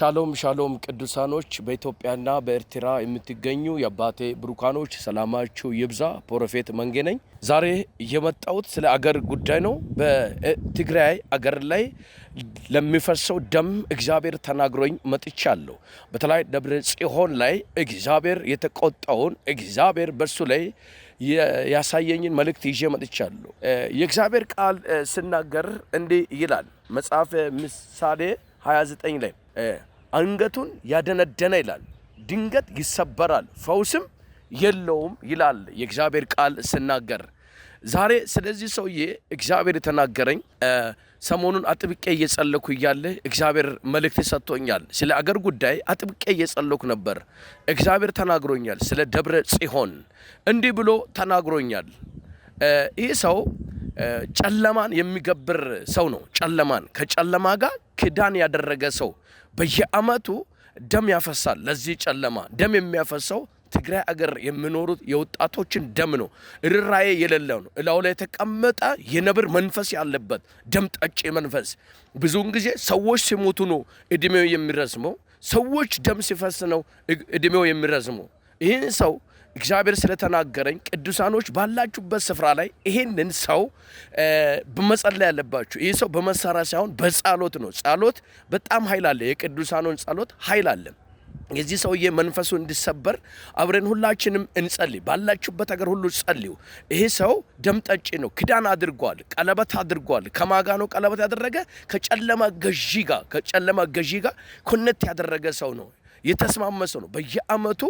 ሻሎም ሻሎም ቅዱሳኖች በኢትዮጵያና በኤርትራ የምትገኙ የአባቴ ብሩካኖች ሰላማችሁ ይብዛ። ፕሮፌት መንጌ ነኝ። ዛሬ የመጣሁት ስለ አገር ጉዳይ ነው። በትግራይ አገር ላይ ለሚፈሰው ደም እግዚአብሔር ተናግሮኝ መጥቻለሁ። በተለይ ደብረ ጽዮን ላይ እግዚአብሔር የተቆጣውን እግዚአብሔር በሱ ላይ ያሳየኝን መልእክት ይዤ መጥቻለሁ። የእግዚአብሔር ቃል ሲናገር እንዲህ ይላል። መጽሐፈ ምሳሌ 29 ላይ አንገቱን ያደነደነ ይላል ድንገት ይሰበራል ፈውስም የለውም ይላል የእግዚአብሔር ቃል ሲናገር። ዛሬ ስለዚህ ሰውዬ እግዚአብሔር የተናገረኝ ሰሞኑን አጥብቄ እየጸለኩ እያለ እግዚአብሔር መልእክት ሰጥቶኛል። ስለ አገር ጉዳይ አጥብቄ እየጸለኩ ነበር። እግዚአብሔር ተናግሮኛል። ስለ ደብረ ጽዮን እንዲህ ብሎ ተናግሮኛል። ይህ ሰው ጨለማን የሚገብር ሰው ነው። ጨለማን ከጨለማ ጋር ክዳን ያደረገ ሰው በየአመቱ ደም ያፈሳል። ለዚህ ጨለማ ደም የሚያፈሰው ትግራይ አገር የሚኖሩት የወጣቶችን ደም ነው። ርራዬ የሌለው ነው። እላው ላይ የተቀመጠ የነብር መንፈስ ያለበት ደም ጠጪ መንፈስ። ብዙውን ጊዜ ሰዎች ሲሞቱ ነው እድሜው የሚረዝመው። ሰዎች ደም ሲፈስ ነው እድሜው የሚረዝመው። ይህን ሰው እግዚአብሔር ስለተናገረኝ ቅዱሳኖች ባላችሁበት ስፍራ ላይ ይሄንን ሰው በመጸለይ ያለባችሁ። ይህ ሰው በመሳሪያ ሳይሆን በጸሎት ነው። ጸሎት በጣም ኃይል አለ። የቅዱሳኖች ጸሎት ኃይል አለ። የዚህ ሰውዬ መንፈሱ እንዲሰበር አብረን ሁላችንም እንጸልይ። ባላችሁበት ሀገር ሁሉ ጸልዩ። ይሄ ሰው ደም ጠጪ ነው። ክዳን አድርጓል። ቀለበት አድርጓል። ከማጋ ነው ቀለበት ያደረገ? ከጨለማ ገዢ ጋር ኮኔክት ያደረገ ሰው ነው። የተስማመሰ ነው። በየአመቱ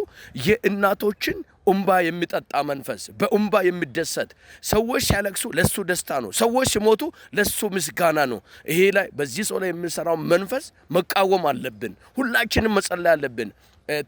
የእናቶችን እንባ የሚጠጣ መንፈስ፣ በእንባ የሚደሰት ሰዎች ሲያለቅሱ ለሱ ደስታ ነው። ሰዎች ሲሞቱ ለሱ ምስጋና ነው። ይሄ ላይ በዚህ ሰው ላይ የሚሰራው መንፈስ መቃወም አለብን። ሁላችንም መጸለይ አለብን።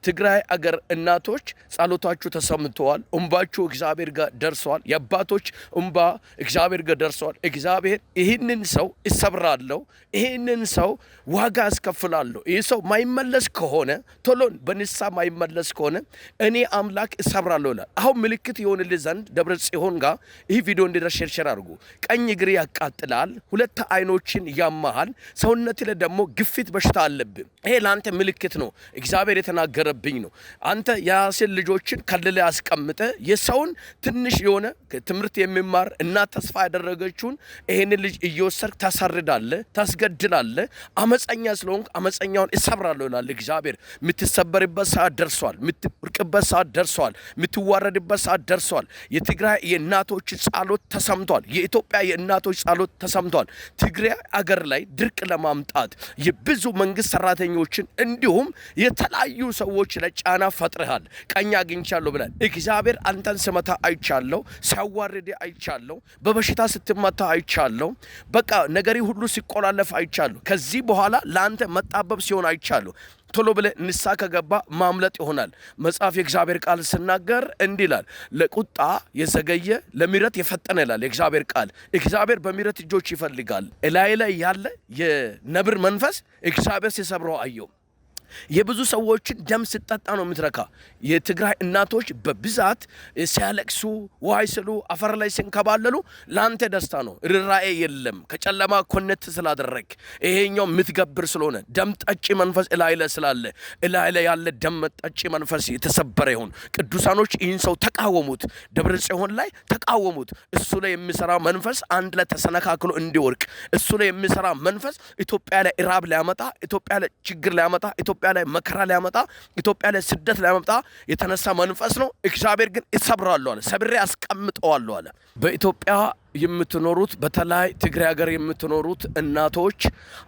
ትግራይ አገር እናቶች ጸሎታችሁ ተሰምተዋል። እንባችሁ እግዚአብሔር ጋር ደርሷል። የአባቶች እንባ እግዚአብሔር ጋር ደርሷል። እግዚአብሔር ይህንን ሰው እሰብራለሁ፣ ይህንን ሰው ዋጋ አስከፍላለሁ። ይህ ሰው ማይመለስ ከሆነ ቶሎ በንሳ ማይመለስ ከሆነ እኔ አምላክ እሰብራለሁ ይላል። አሁን ምልክት ይሆንልህ ዘንድ ደብረ ጽዮን ጋር ይህ ቪዲዮ እንዲደርስ ሼር አድርጉ። ቀኝ እግር ያቃጥላል፣ ሁለት አይኖችን ያማሃል፣ ሰውነት ላይ ደግሞ ግፊት በሽታ አለብህ። ይሄ ለአንተ ምልክት ነው። እግዚአብሔር ገረብኝ ነው። አንተ የራስን ልጆችን ከልለ አስቀምጠ የሰውን ትንሽ የሆነ ትምህርት የሚማር እና ተስፋ ያደረገችውን ይሄን ልጅ እየወሰድክ ታሳርዳለህ፣ ታስገድላለህ። አመፀኛ ስለሆንክ አመፀኛውን እሰብራለሁ ይላል እግዚአብሔር። የምትሰበርበት ሰዓት ደርሷል። የምትወርቅበት ሰዓት ደርሷል። የምትዋረድበት ሰዓት ደርሷል። የትግራይ የእናቶች ጸሎት ተሰምቷል። የኢትዮጵያ የእናቶች ጸሎት ተሰምቷል። ትግራይ አገር ላይ ድርቅ ለማምጣት የብዙ መንግስት ሰራተኞችን እንዲሁም የተለያዩ ሰዎች ለጫና ፈጥረሃል። ቀኝ አግኝቻለሁ ብለን እግዚአብሔር አንተን ስመታ አይቻለሁ፣ ሲያዋርድ አይቻለሁ፣ በበሽታ ስትመታ አይቻለሁ። በቃ ነገሪ ሁሉ ሲቆላለፍ አይቻለሁ። ከዚህ በኋላ ለአንተ መጣበብ ሲሆን አይቻለሁ። ቶሎ ብለህ ንሳ ከገባ ማምለጥ ይሆናል። መጽሐፍ የእግዚአብሔር ቃል ሲናገር እንዲህ ይላል፣ ለቁጣ የዘገየ ለምሕረት የፈጠነ ይላል የእግዚአብሔር ቃል። እግዚአብሔር በምሕረት እጆች ይፈልጋል። እላይ ላይ ያለ የነብር መንፈስ እግዚአብሔር ሲሰብረው አየው። የብዙ ሰዎችን ደም ሲጠጣ ነው የምትረካ። የትግራይ እናቶች በብዛት ሲያለቅሱ ዋይ ስሉ አፈር ላይ ሲንከባለሉ ለአንተ ደስታ ነው። ርራኤ የለም። ከጨለማ ኮኔክት ስላደረግ ይሄኛው የምትገብር ስለሆነ ደም ጠጪ መንፈስ እላይ ላይ ስላለ እላይ ላይ ያለ ደም ጠጪ መንፈስ የተሰበረ ይሁን። ቅዱሳኖች ይህን ሰው ተቃወሙት። ደብረ ጽዮን ላይ ተቃወሙት። እሱ ላይ የሚሰራ መንፈስ አንድ ላይ ተሰነካክሎ እንዲወርቅ፣ እሱ ላይ የሚሰራ መንፈስ ኢትዮጵያ ላይ ራብ ሊያመጣ፣ ኢትዮጵያ ላይ ችግር ሊያመጣ፣ ኢትዮጵያ ላይ መከራ ሊያመጣ፣ ኢትዮጵያ ላይ ስደት ሊያመጣ የተነሳ መንፈስ ነው። እግዚአብሔር ግን እሰብራለሁ አለ። ሰብሬ አስቀምጠዋለሁ አለ። በኢትዮጵያ የምትኖሩት በተለይ ትግራይ ሀገር የምትኖሩት እናቶች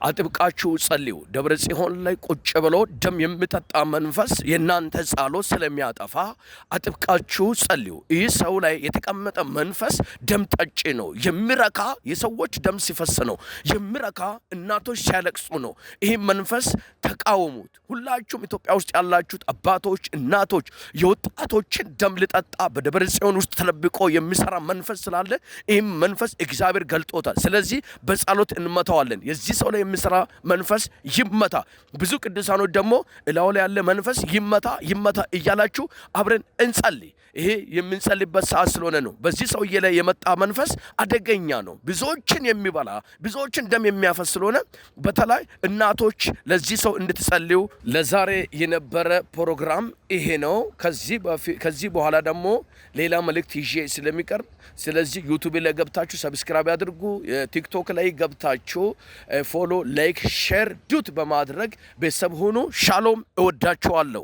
አጥብቃችሁ ጸልዩ። ደብረ ጽዮን ላይ ቁጭ ብሎ ደም የሚጠጣ መንፈስ የናንተ ጸሎት ስለሚያጠፋ አጥብቃችሁ ጸልዩ። ይህ ሰው ላይ የተቀመጠ መንፈስ ደም ጠጪ ነው። የሚረካ የሰዎች ደም ሲፈስ ነው። የሚረካ እናቶች ሲያለቅሱ ነው። ይህ መንፈስ ተቃወሙት። ሁላችሁም ኢትዮጵያ ውስጥ ያላችሁት አባቶች፣ እናቶች የወጣቶችን ደም ልጠጣ በደብረ ጽዮን ውስጥ ተለብቆ የሚሰራ መንፈስ ስላለ ይህም መንፈስ እግዚአብሔር ገልጦታል። ስለዚህ በጸሎት እንመታዋለን። የዚህ ሰው ላይ የሚሰራ መንፈስ ይመታ። ብዙ ቅዱሳኖች ደግሞ እላው ላይ ያለ መንፈስ ይመታ እያላችሁ አብረን እንጸልይ። ይሄ የምንጸልይበት ሰዓት ስለሆነ ነው። በዚህ ሰውዬ ላይ የመጣ መንፈስ አደገኛ ነው። ብዙዎችን የሚበላ ብዙዎችን ደም የሚያፈስ ስለሆነ በተለይ እናቶች ለዚህ ሰው እንድትጸልዩ ለዛሬ የነበረ ፕሮግራም ይሄ ነው። ከዚህ በኋላ ደግሞ ሌላ መልእክት ይዤ ስለሚቀርብ ስለዚህ ዩቲዩብ ላይ ገብታችሁ ሰብስክራይብ ያድርጉ። ቲክቶክ ላይ ገብታችሁ ፎሎ፣ ላይክ፣ ሼር ዱት በማድረግ ቤተሰብ ሁኑ። ሻሎም። እወዳችኋለሁ።